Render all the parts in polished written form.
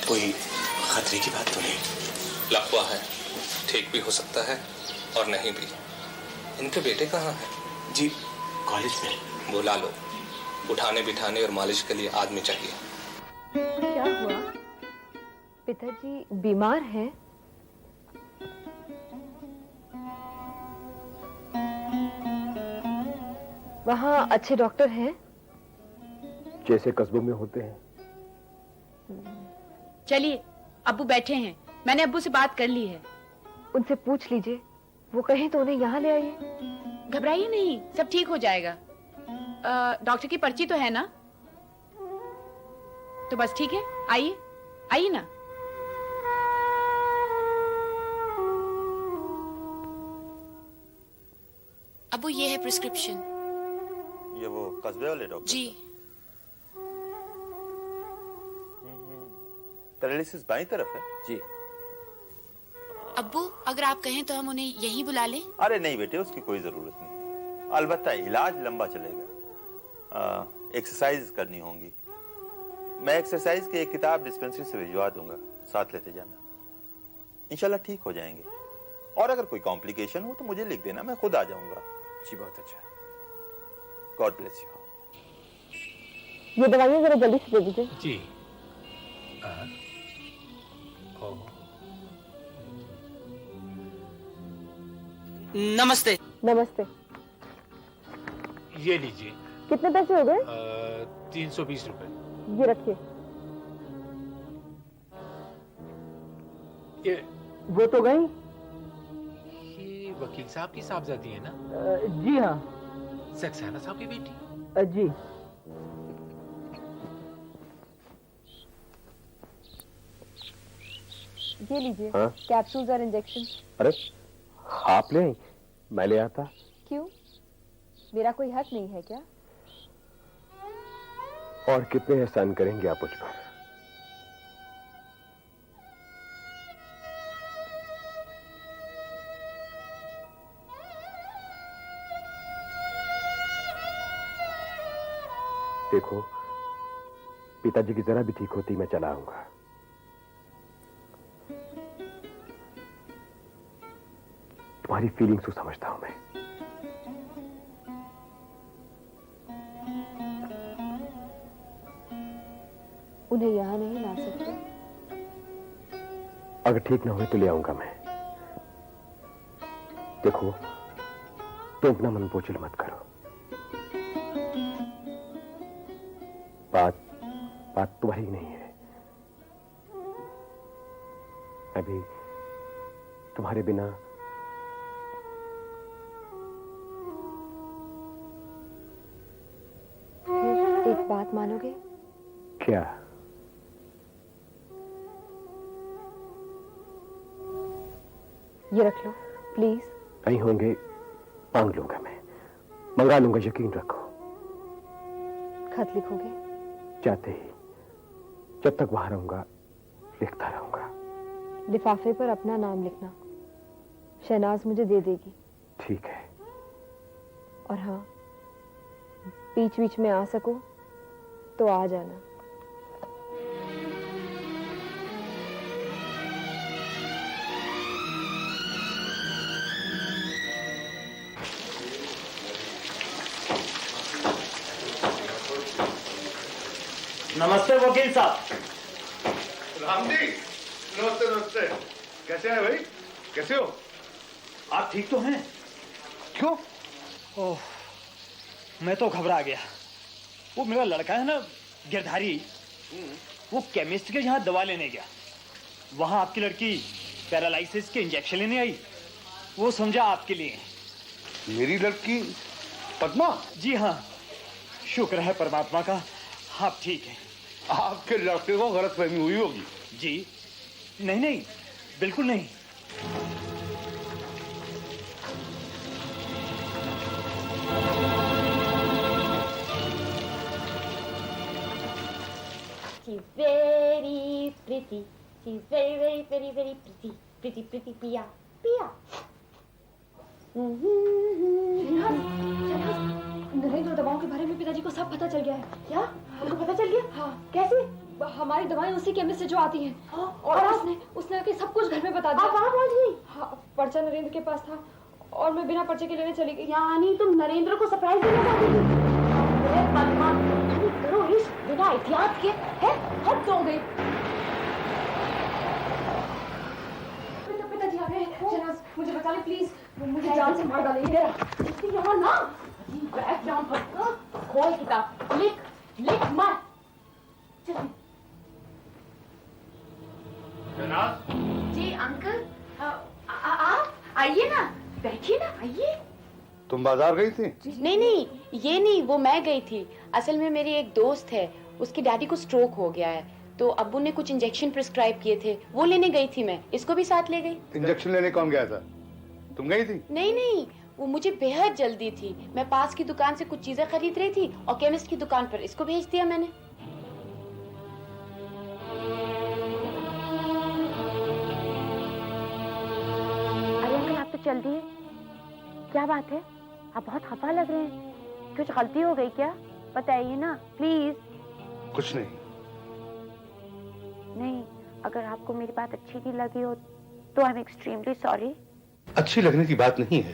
कोई खतरे की बात तो नहीं? लकवा है, ठीक भी हो सकता है और नहीं भी। इनके बेटे कहाँ हैं? जी कॉलेज में। बुला लो, उठाने बिठाने और मालिश के लिए आदमी चाहिए। क्या हुआ? पिताजी बीमार हैं? वहाँ अच्छे डॉक्टर हैं? जैसे कस्बों में होते हैं। चलिए, अब्बू बैठे हैं, मैंने अब्बू से बात कर ली है। उनसे पूछ लीजिए, वो कहें तो उन्हें यहाँ ले आइए। घबराइए नहीं, सब ठीक हो जाएगा। डॉक्टर की पर्ची तो है ना? तो बस ठीक है, आइए आइए ना। अब्बू ये है प्रिस्क्रिप्शन। ये वो कस्बे वाले डॉक्टर? जी। पैरालिसिस बाईं तरफ है? जी। अब्बू अगर आप कहें तो हम उन्हें यहीं बुला लें? अरे नहीं बेटे, उसकी कोई जरूरत नहीं है। अलबत्ता इलाज लंबा चलेगा, एक्सरसाइज करनी होंगी। मैं एक्सरसाइज की एक किताब डिस्पेंसरी से भिजवा दूंगा, साथ लेते जाना। इंशाल्लाह ठीक हो जाएंगे। और अगर कोई कॉम्प्लिकेशन हो तो मुझे लिख देना, मैं खुद आ जाऊंगा। जी बहुत अच्छा। God bless you. ये दवाइयाँ जरा जल्दी से दे दीजिए। जी। नमस्ते। नमस्ते। ये लीजिए। कितने पैसे हो गए? 320 रुपए। ये रखिए। ये वो तो गई। ये वकील साहब की साहबजादी है ना? जी हाँ। सक्सेना साहब की बेटी? जी। ये लीजिए। हाँ? कैप्सूल्स और इंजेक्शन। अरे आप ले आई, मैं ले आता। क्यों? मेरा कोई हक नहीं है क्या? और कितने एहसान करेंगे आप मुझ पर? देखो, पिताजी की जरा भी ठीक होती मैं चला आऊंगा। तुम्हारी फीलिंग्स को समझता हूं मैं। उन्हें यहाँ नहीं ला सकते? अगर ठीक ना हुए तो ले आऊंगा मैं। देखो, तुम अपना मन बोझिल मत करो। बात तुम्हारी नहीं है। अभी तुम्हारे बिना फिर एक बात मानोगे? क्या? ये रख लो प्लीज। नहीं होंगे मांग लूंगा मैं, मंगा लूंगा, यकीन रखो। खत लिखोगे? चाहते ही, जब तक वहां रहूंगा लिखता रहूंगा। लिफाफे पर अपना नाम लिखना, शहनाज मुझे दे देगी। ठीक है। और हाँ, बीच बीच में आ सको तो आ जाना। नमस्ते वकील साहब। राम जी, नमस्ते नमस्ते। कैसे हैं भाई? कैसे हो? आप ठीक तो हैं? क्यों? ओह, मैं तो घबरा गया। वो मेरा लड़का है ना, गिरधारी, वो केमिस्ट के यहाँ दवा लेने गया। वहां आपकी लड़की पैरालिसिस के इंजेक्शन लेने आई। वो समझा आपके लिए। मेरी लड़की पद्मा? जी हाँ, शुक्र है परमात्मा का, आप ठीक हैं। आपके लड़के को गलतफहमी हुई होगी। जी नहीं नहीं, बिल्कुल नहीं। She's very pretty. She's very, very, very, very pretty. Pretty, pretty Pia. Pia. Narendra दवाओं के बारे में पिताजी को सब पता चल गया है। क्या? उनको पता चल गया? हाँ। कैसे? हमारी दवाएं उसी केमिस्ट से जो आती हैं। और उसने आके सब कुछ घर में बता दिया। आप वहाँ पहुँची? हाँ, पर्चा नरेंद्र के पास था और मैं बिना पर्चे के लेने चली गई। यानी तुम नरेंद्र को सरप्राइज देने वाली थी? अरे पद्मा, यानी करो इस बिना एहतियात के, है? हद हो गई। पिताजी आ गए। शहनाज, मुझे बचा ले प्लीज, मुझे जान से मार डालेंगे। यहाँ ना बैठ जाऊं पर खोल किताब, लिख मत। चल। जी अंकल, आप आइए ना, बैठिए ना, आइए। तुम बाजार गई थी? नहीं, ये नहीं, वो मैं गई थी। असल में मेरी एक दोस्त है, उसकी डैडी को स्ट्रोक हो गया है, तो अब्बू ने कुछ इंजेक्शन प्रिस्क्राइब किए थे, वो लेने गई थी मैं। इसको भी साथ ले गई। इंजेक्शन लेने कौन गया था? तुम गई थी? नहीं, वो मुझे बेहद जल्दी थी। मैं पास की दुकान से कुछ चीजें खरीद रही थी और केमिस्ट की दुकान पर इसको भेज दिया मैंने। अरे अंकल, आप तो चल दिए, क्या बात है? आप बहुत खफा लग रहे हैं। कुछ गलती हो गई क्या? बताइए ना प्लीज। कुछ नहीं। नहीं, अगर आपको मेरी बात अच्छी नहीं लगी हो तो आई एम एक्सट्रीमली सॉरी। अच्छी लगने की बात नहीं है।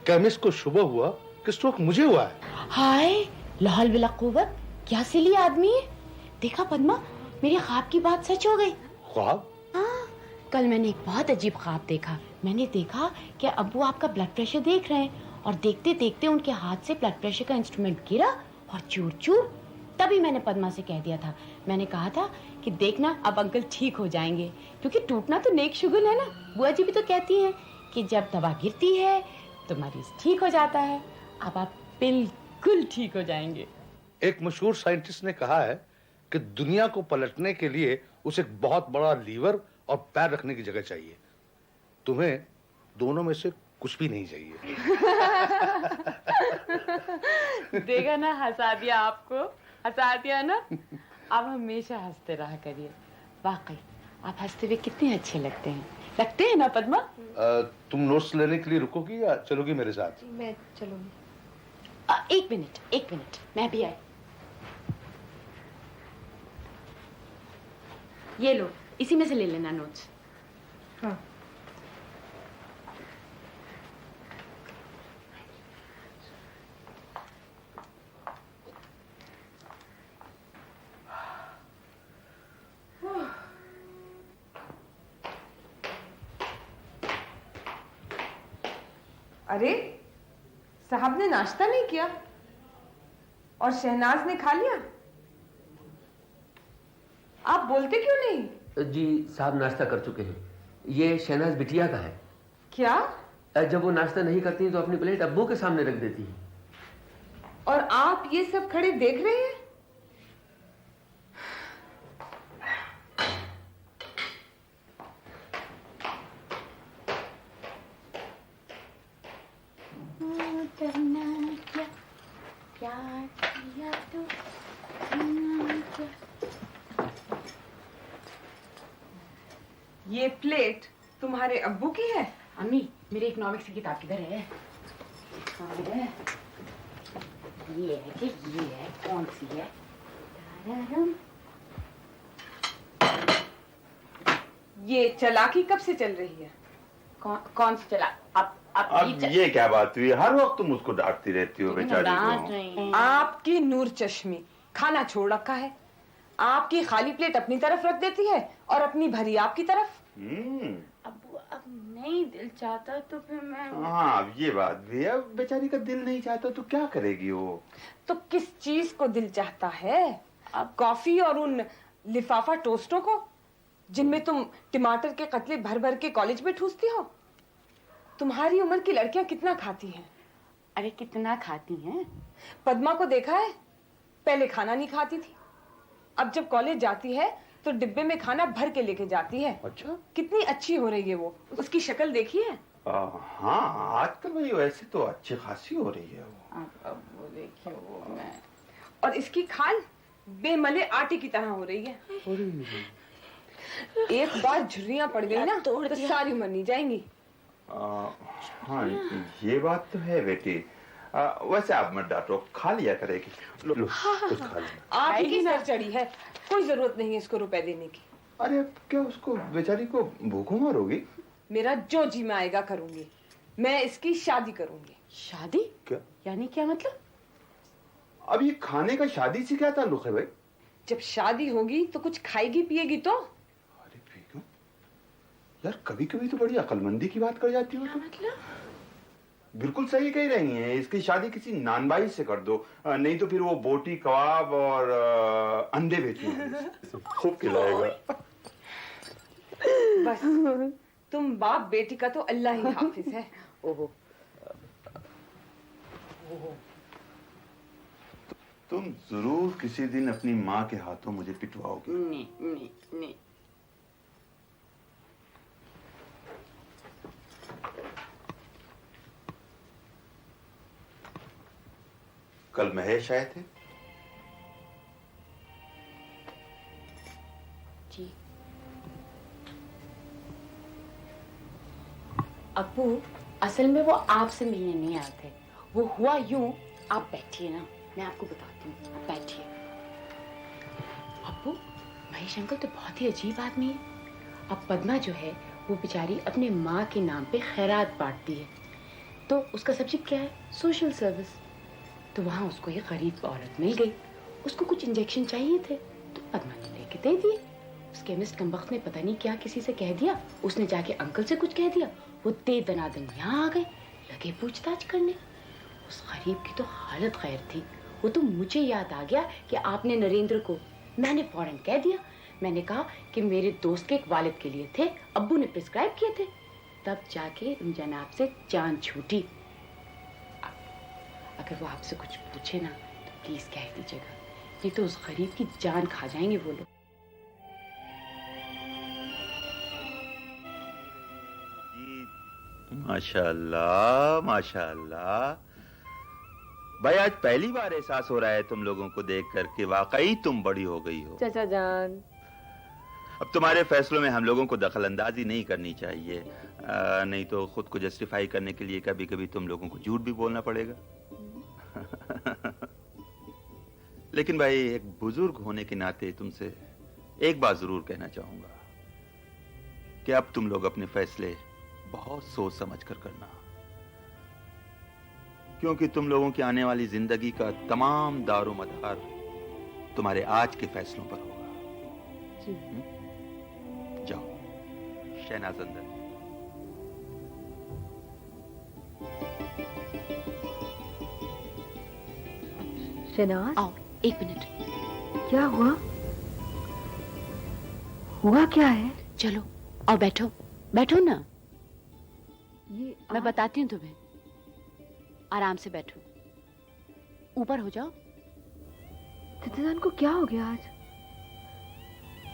केमिस्ट को शुभ हुआ कि स्ट्रोक मुझे हुआ है। हाय लाहौल बिला कुव्वत, क्या सिली आदमी है। देखा पद्मा, मेरे ख्वाब की बात सच हो गई। ख्वाब? हाँ, कल मैंने एक बहुत अजीब ख्वाब देखा। मैंने देखा कि अब्बू आपका ब्लड प्रेशर देख रहे हैं और देखते देखते उनके हाथ से ब्लड प्रेशर का इंस्ट्रूमेंट गिरा और चूर चूर। तभी मैंने पद्मा से कह दिया था, मैंने कहा था कि देखना अब अंकल ठीक हो जाएंगे, क्योंकि टूटना तो नेक शुगुल है ना। बुआ जी भी तो कहती हैं कि जब दवा गिरती है तो मरीज ठीक हो जाता है। अब आप बिल्कुल ठीक हो जाएंगे। एक मशहूर साइंटिस्ट ने कहा है कि दुनिया को पलटने के लिए उसे एक बहुत बड़ा लीवर और पैर रखने की जगह चाहिए। तुम्हें दोनों में से कुछ भी नहीं चाहिए। देखा ना, हंसा दिया आपको, हंसा दिया ना। आप हमेशा हंसते रहा करिए। वाकई आप हंसते हुए कितने अच्छे लगते हैं ना पद्मा। तुम नोट्स लेने के लिए रुकोगी या चलोगी मेरे साथ? मैं चलूंगी। एक मिनट, मैं भी आई। ये लो, इसी में से ले लेना नोट्स। हाँ। अरे साहब ने नाश्ता नहीं किया और शहनाज ने खा लिया। आप बोलते क्यों नहीं? जी साहब नाश्ता कर चुके हैं। ये शहनाज बिटिया का है। क्या? जब वो नाश्ता नहीं करती तो अपनी प्लेट अब्बू के सामने रख देती है। और आप ये सब खड़े देख रहे हैं? ये प्लेट तुम्हारे अब्बू की है? अम्मी, मेरी इकोनॉमिक्स की किताब किधर है? ये है कि ये है, कौन सी है? ये चालाकी कब से चल रही है? कौन सी चला? अब ये क्या बात हुई? हर वक्त तुम उसको डांटती रहती हो बेचारी को। आपकी नूर चश्मी खाना छोड़ रखा है। आपकी खाली प्लेट अपनी तरफ रख देती है और अपनी भरी आपकी तरफ। अब्बू, अब नहीं दिल चाहता तो फिर मैं। हाँ, अब ये बात भी है। अब बेचारी का दिल नहीं चाहता तो क्या करेगी वो? तो किस चीज को दिल चाहता है? अब कॉफी और उन लिफाफा टोस्टों को जिनमें तुम टमाटर के कतले भर भर के कॉलेज में ठूसती हो। तुम्हारी उम्र की लड़कियां कितना खाती हैं? अरे कितना खाती हैं? पद्मा को देखा है, पहले खाना नहीं खाती थी, अब जब कॉलेज जाती है तो डिब्बे में खाना भर के लेके जाती है। अच्छा, कितनी अच्छी हो रही है वो। उसकी शक्ल देखी है? हाँ, आजकल वही वैसे तो अच्छी खासी हो रही है वो। अब वो देखिए वो मैं। और इसकी खाल बेमले आटे की तरह हो रही है। एक बार झुर्रियां पड़ गई ना तो सारी उम्र नहीं जाएंगी। हाँ, ये बात तो है बेटी। वैसे आप मत डांटो, खा लिया करेगी। लो लो कुछ खा लेना। आप ही सर चढ़ी है, कोई जरूरत नहीं है इसको रुपए देने की। अरे क्या उसको बेचारी को भूखों मारोगी? मेरा जो जी में आएगा करूंगी, मैं इसकी शादी करूंगी। शादी? क्या यानी क्या मतलब? अब ये खाने का शादी से क्या ताल्लुक है भाई? जब शादी होगी तो कुछ खाएगी पिएगी तो। अरे क्यों यार, कभी कभी तो बड़ी अक्लमंदी की बात कर जाती हो तुम। मतलब? बिल्कुल सही कह रही हैं, इसकी शादी किसी नानबाई से कर दो, नहीं तो फिर वो बोटी कबाब और अंडे बेचेंगे, खूब खिलाएगा। बस तुम बाप बेटी का तो अल्लाह ही हाफिज है। ओहो तुम जरूर किसी दिन अपनी माँ के हाथों मुझे पिटवाओगे। नहीं नहीं नहीं। कल महेश आए थे? जी। अब्बू, असल में वो आपसे मिलने नहीं आए थे। वो हुआ यूं, आप बैठिए ना, मैं आपको बताती हूँ, आप बैठिए। अब्बू, महेश अंकल तो बहुत ही अजीब आदमी है। अब पद्मा जो है वो बेचारी अपने माँ के नाम पे खैरात बांटती है, तो उसका सब्जेक्ट क्या है? Social service. तो वहाँ उसको ये गरीब औरत मिल गई, उसको कुछ इंजेक्शन चाहिए थे, तो पद्मा ने लेके दे दिए। उस केमिस्ट कमबख्त ने पता नहीं क्या किसी से कह दिया, उसने जाके अंकल से कुछ कह दिया, वो दे दनादन यहाँ आ गए, लगे पूछताछ करने। उस गरीब की तो हालत खैर थी। वो तो मुझे याद आ गया कि आपने नरेंद्र को, मैंने फौरन कह दिया, मैंने कहा कि मेरे दोस्त के एक वालिद के लिए थे, अब्बू ने प्रिस्क्राइब किए थे। तब जाके उन जनाब से जान छूटी। अगर वो आपसे कुछ पूछे ना तो प्लीज कह दीजिएगा, नहीं तो उस गरीब की जान खा जाएंगे वो लोग। माशाअल्लाह माशाअल्लाह। भाई आज पहली बार एहसास हो रहा है तुम लोगों को देखकर कि वाकई तुम बड़ी हो गई हो। चाचा जान, अब तुम्हारे फैसलों में हम लोगों को दखल अंदाजी नहीं करनी चाहिए, नहीं तो खुद को जस्टिफाई करने के लिए कभी कभी तुम लोगों को झूठ भी बोलना पड़ेगा। लेकिन भाई एक बुजुर्ग होने के नाते तुमसे एक बात जरूर कहना चाहूंगा कि अब तुम लोग अपने फैसले बहुत सोच समझ कर करना, क्योंकि तुम लोगों की आने वाली जिंदगी का तमाम दारो मदार तुम्हारे आज के फैसलों पर होगा। जी। जाओ शहनाज अंदर। शहनाज, आओ, एक मिनट। क्या हुआ? हुआ क्या है? चलो और बैठो, बैठो ना, ये मैं बताती हूँ तुम्हें। आराम से बैठो, ऊपर हो जाओ। चाचा जान को क्या हो गया आज?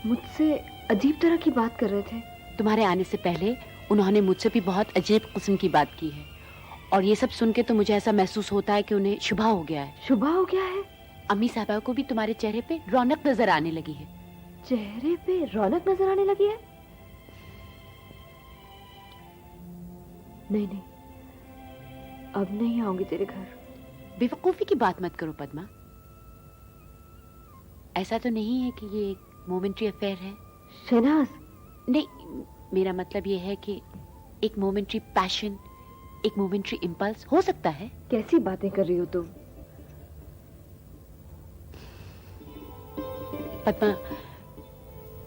मुझसे अजीब तरह की बात कर रहे थे। तुम्हारे आने से पहले उन्होंने मुझसे भी बहुत अजीब किस्म की बात की है, और ये सब सुन के तो मुझे ऐसा महसूस होता है कि उन्हें शुबा हो गया है। शुबा हो गया है? अम्मी साहबा को भी तुम्हारे चेहरे पे रौनक नजर आने लगी है। चेहरे पे रौनक नजर आने लगी है? नहीं नहीं, अब नहीं आऊंगी तेरे घर। बेवकूफी की बात मत करो पद्मा। ऐसा तो नहीं है कि ये एक मोमेंट्री अफेयर है। शहनाज, नहीं, मेरा मतलब ये है कि एक मोमेंट्री पैशन, एक मोमेंट्री इंपल्स हो सकता है। कैसी बातें कर रही हो तुम? पद्मा,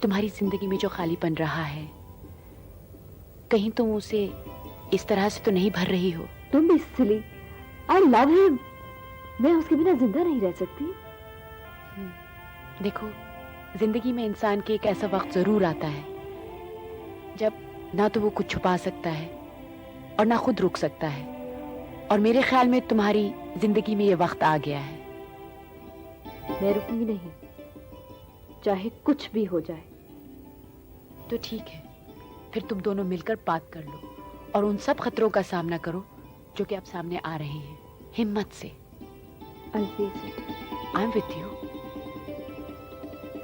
तुम्हारी जिंदगी में जो खालीपन रहा है, कहीं तुम उसे इस तरह से तो नहीं भर रही हो? तुम भी सिली। I love him. मैं उसके बिना जिंदा नहीं रह सकती। देखो, जिंदगी में इंसान के एक ऐसा वक्त जरूर आता है जब ना तो वो कुछ छुपा सकता है और ना खुद रुक सकता है, और मेरे ख्याल में तुम्हारी जिंदगी में ये वक्त आ गया है। मैं रुकूंगी नहीं, चाहे कुछ भी हो जाए। तो ठीक है, फिर तुम दोनों मिलकर बात कर लो और उन सब खतरों का सामना करो जो कि अब सामने आ रहे हैं, हिम्मत से। I'll face it. I'm with you.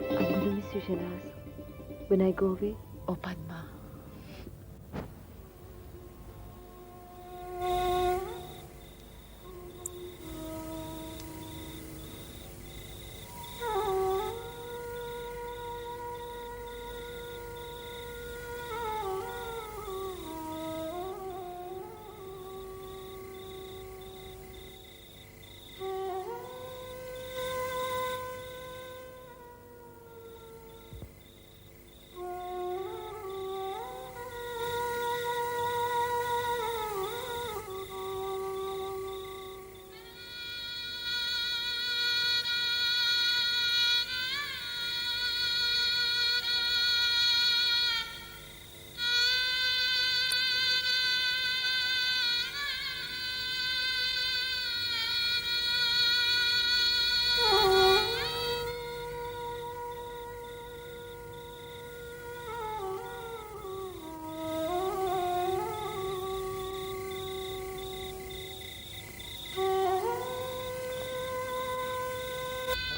I'm going to miss you, Shanaz, when I go away. Oh, Padma.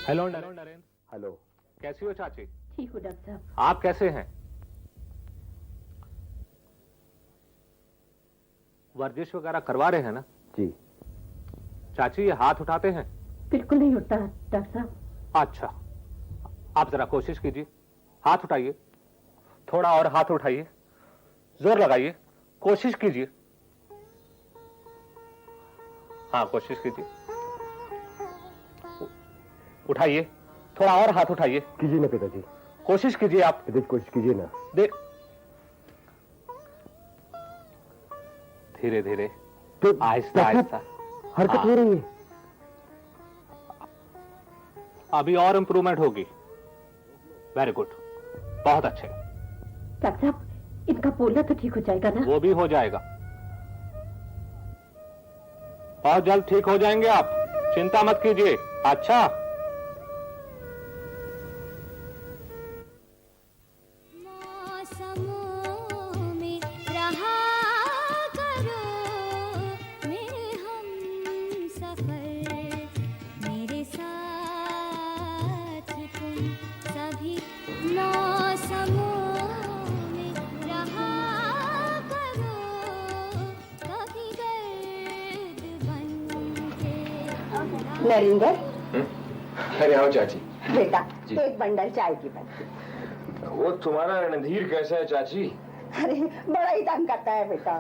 Hello Naren. Hello. कैसी हो चाची? ठीक हूँ डॉक्टर साहब। आप कैसे हैं? वर्जिश वगैरह करवा रहे हैं ना? जी। चाची ये हाथ उठाते हैं? बिल्कुल नहीं उठता डॉक्टर साहब। अच्छा, आप जरा कोशिश कीजिए, हाथ उठाइए, थोड़ा और हाथ उठाइए, जोर लगाइए, कोशिश कीजिए। हाँ, कोशिश कीजिए, उठाइए, थोड़ा और हाथ उठाइए। कीजिए ना पिताजी, कोशिश कीजिए आप। पिताजी कोशिश कीजिए ना। देख, धीरे धीरे, आहिस्ता आहिस्ता हरकत हो रही है। अभी और इंप्रूवमेंट होगी। वेरी गुड, बहुत अच्छे। डॉक्टर साहब इनका बोलना तो ठीक हो जाएगा ना? वो भी हो जाएगा, बहुत जल्द ठीक हो जाएंगे आप, चिंता मत कीजिए। अच्छा, नरेंद्र। अरे आओ चाची। बेटा एक बंडल चाय की पत्ती। वो तुम्हारा रणधीर कैसा है चाची? अरे बड़ा ही तंग करता है बेटा।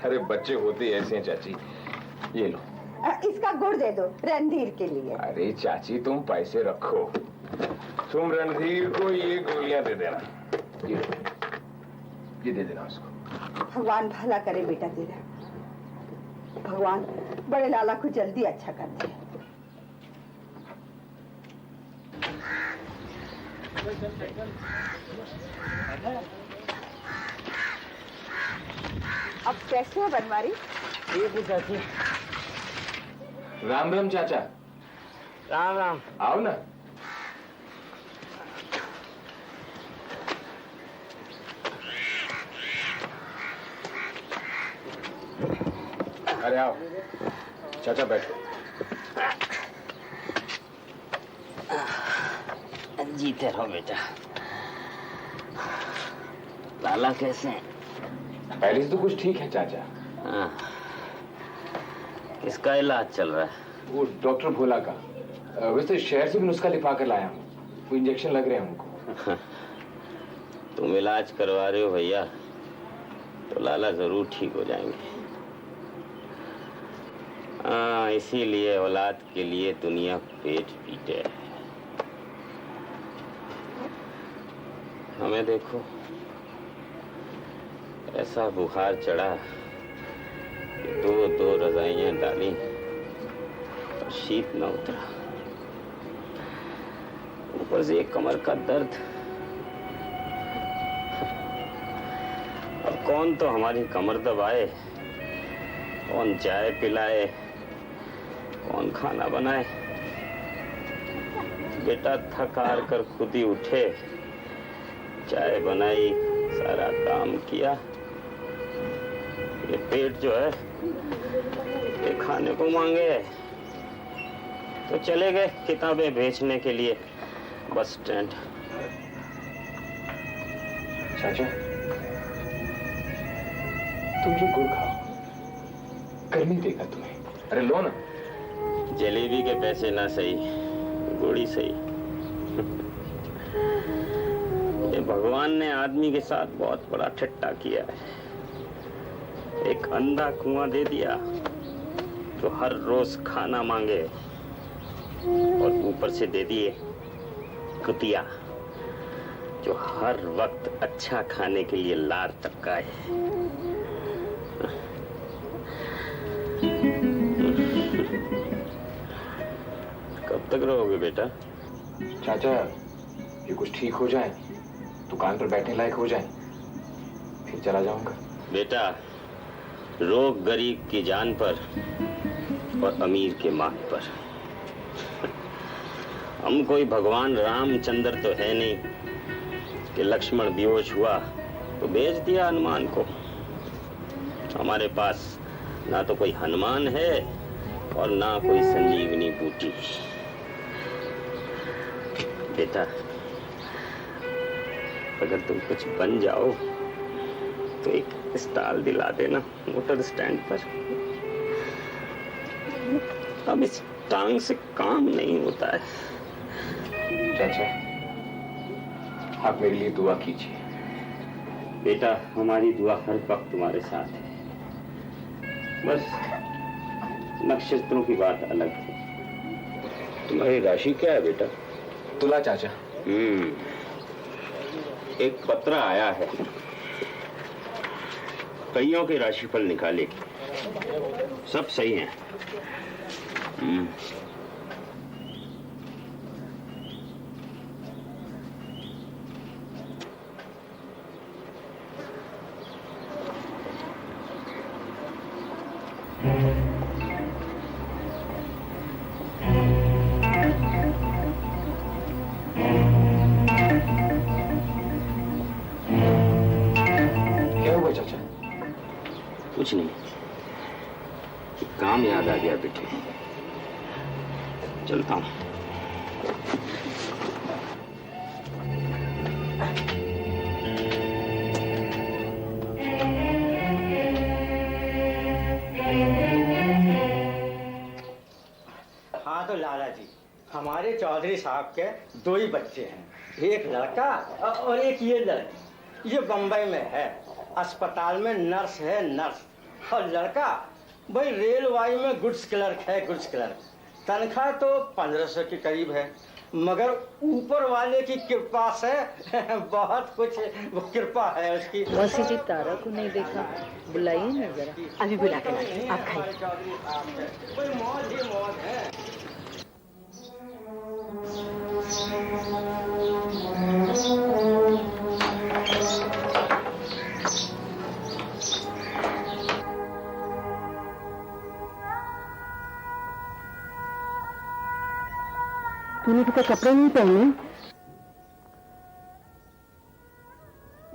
अरे बच्चे होते ऐसे हैं चाची। ये लो। इसका गुड़ दे दो रणधीर के लिए। अरे चाची तुम पैसे रखो, तुम रणधीर को ये गोलियां दे देना। ये दे देना उसको। भगवान भला करे बेटा तेरा। भगवान बड़े लाला को जल्दी अच्छा कर दे। अब कैसे है बनवारी? ठीक है चाची। राम राम चाचा। राम राम। आओ ना। अरे आओ चाचा, बैठो। जीते रहो बेटा। लाला कैसे हैं? पहले से तो कुछ ठीक है चाचा। हाँ। किसका इलाज चल रहा है? वो डॉक्टर भोला का। वैसे शहर से भी नुस्खा लिखा कर लाया हूँ, वो इंजेक्शन लग रहे हैं उनको। तुम इलाज करवा रहे हो भैया तो लाला जरूर ठीक हो जाएंगे। हाँ, इसीलिए औलाद के लिए दुनिया पेट पीटे। हमें देखो, ऐसा बुखार चढ़ा कि दो रजाइयां डाली और शीत न उतरा। ऊपर से एक कमर का दर्द। अब कौन तो हमारी कमर दबाए, कौन चाय पिलाए, कौन खाना बनाए। बेटा थक हार कर खुद ही उठे, चाय बनाई, सारा काम किया। ये पेट जो है ये खाने को मांगे तो चले गए किताबें बेचने के लिए बस स्टैंड। चाचा तुम ये गुड़ खाओ, गर्मी देगा तुम्हें। अरे लो ना। जलेबी के पैसे ना सही, गुड़ ही सही। ये भगवान ने आदमी के साथ बहुत बड़ा ठट्टा किया है। एक अंधा कुआं दे दिया तो हर रोज खाना मांगे, और ऊपर से दे दिए कुतिया जो हर वक्त अच्छा खाने के लिए लार टपकाए। कब तक रहोगे बेटा? चाचा ये कुछ ठीक हो जाए, दुकान पर बैठने लायक हो जाए, फिर चला जाऊंगा। बेटा रोग गरीब की जान पर और अमीर के मांग पर। हम कोई भगवान रामचंद्र तो है नहीं कि लक्ष्मण बेहोश हुआ तो भेज दिया हनुमान को। हमारे पास ना तो कोई हनुमान है और ना कोई संजीवनी बूटी। बेटा, अगर तुम कुछ बन जाओ तो एक स्टॉल दिला देना मोटर स्टैंड पर। अब इस टांग से काम नहीं होता है। चाचा, आप मेरे लिए दुआ कीजिए। बेटा, हमारी दुआ हर वक्त तुम्हारे साथ है, बस नक्षत्रों की बात अलग है। तुम्हारी राशि क्या है बेटा? तुला चाचा। एक पत्र आया है, कईयों के राशिफल निकाले, सब सही हैं। क्या हुआ चाचा? कुछ नहीं, काम याद आ गया बेटे, चलता हूं। हाँ तो लाला जी, हमारे चौधरी साहब के 2 ही बच्चे हैं, एक लड़का और एक ये लड़की। ये बम्बई में है, अस्पताल में नर्स है, नर्स। और लड़का भाई रेलवाई में गुड्स क्लर्क है, गुड्स क्लर्क। तनख्वाह तो 1500 के करीब है, मगर ऊपर वाले की कृपा से बहुत कुछ वो कृपा है उसकी। मौसी जी, तारा को नहीं देखा, बुलाइए ना जरा। अभी बुला के लाते हैं, आप खाइए। कोई मौज ही मौज है। तूने तो कपड़े नहीं पहने।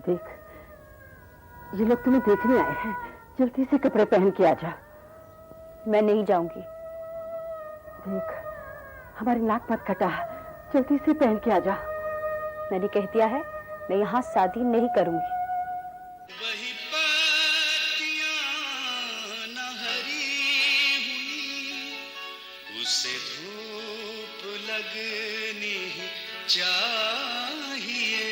देख, ये लोग तुम्हें देखने आए हैं, जल्दी से कपड़े पहन के आ जा। मैं नहीं जाऊंगी। देख, हमारी नाक मत कटा, जल्दी से पहन के आ जा। मैंने कह दिया है, मैं यहाँ शादी नहीं करूंगी। उसे धूप लगनी चाहिए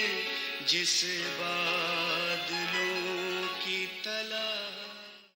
जिस बादलों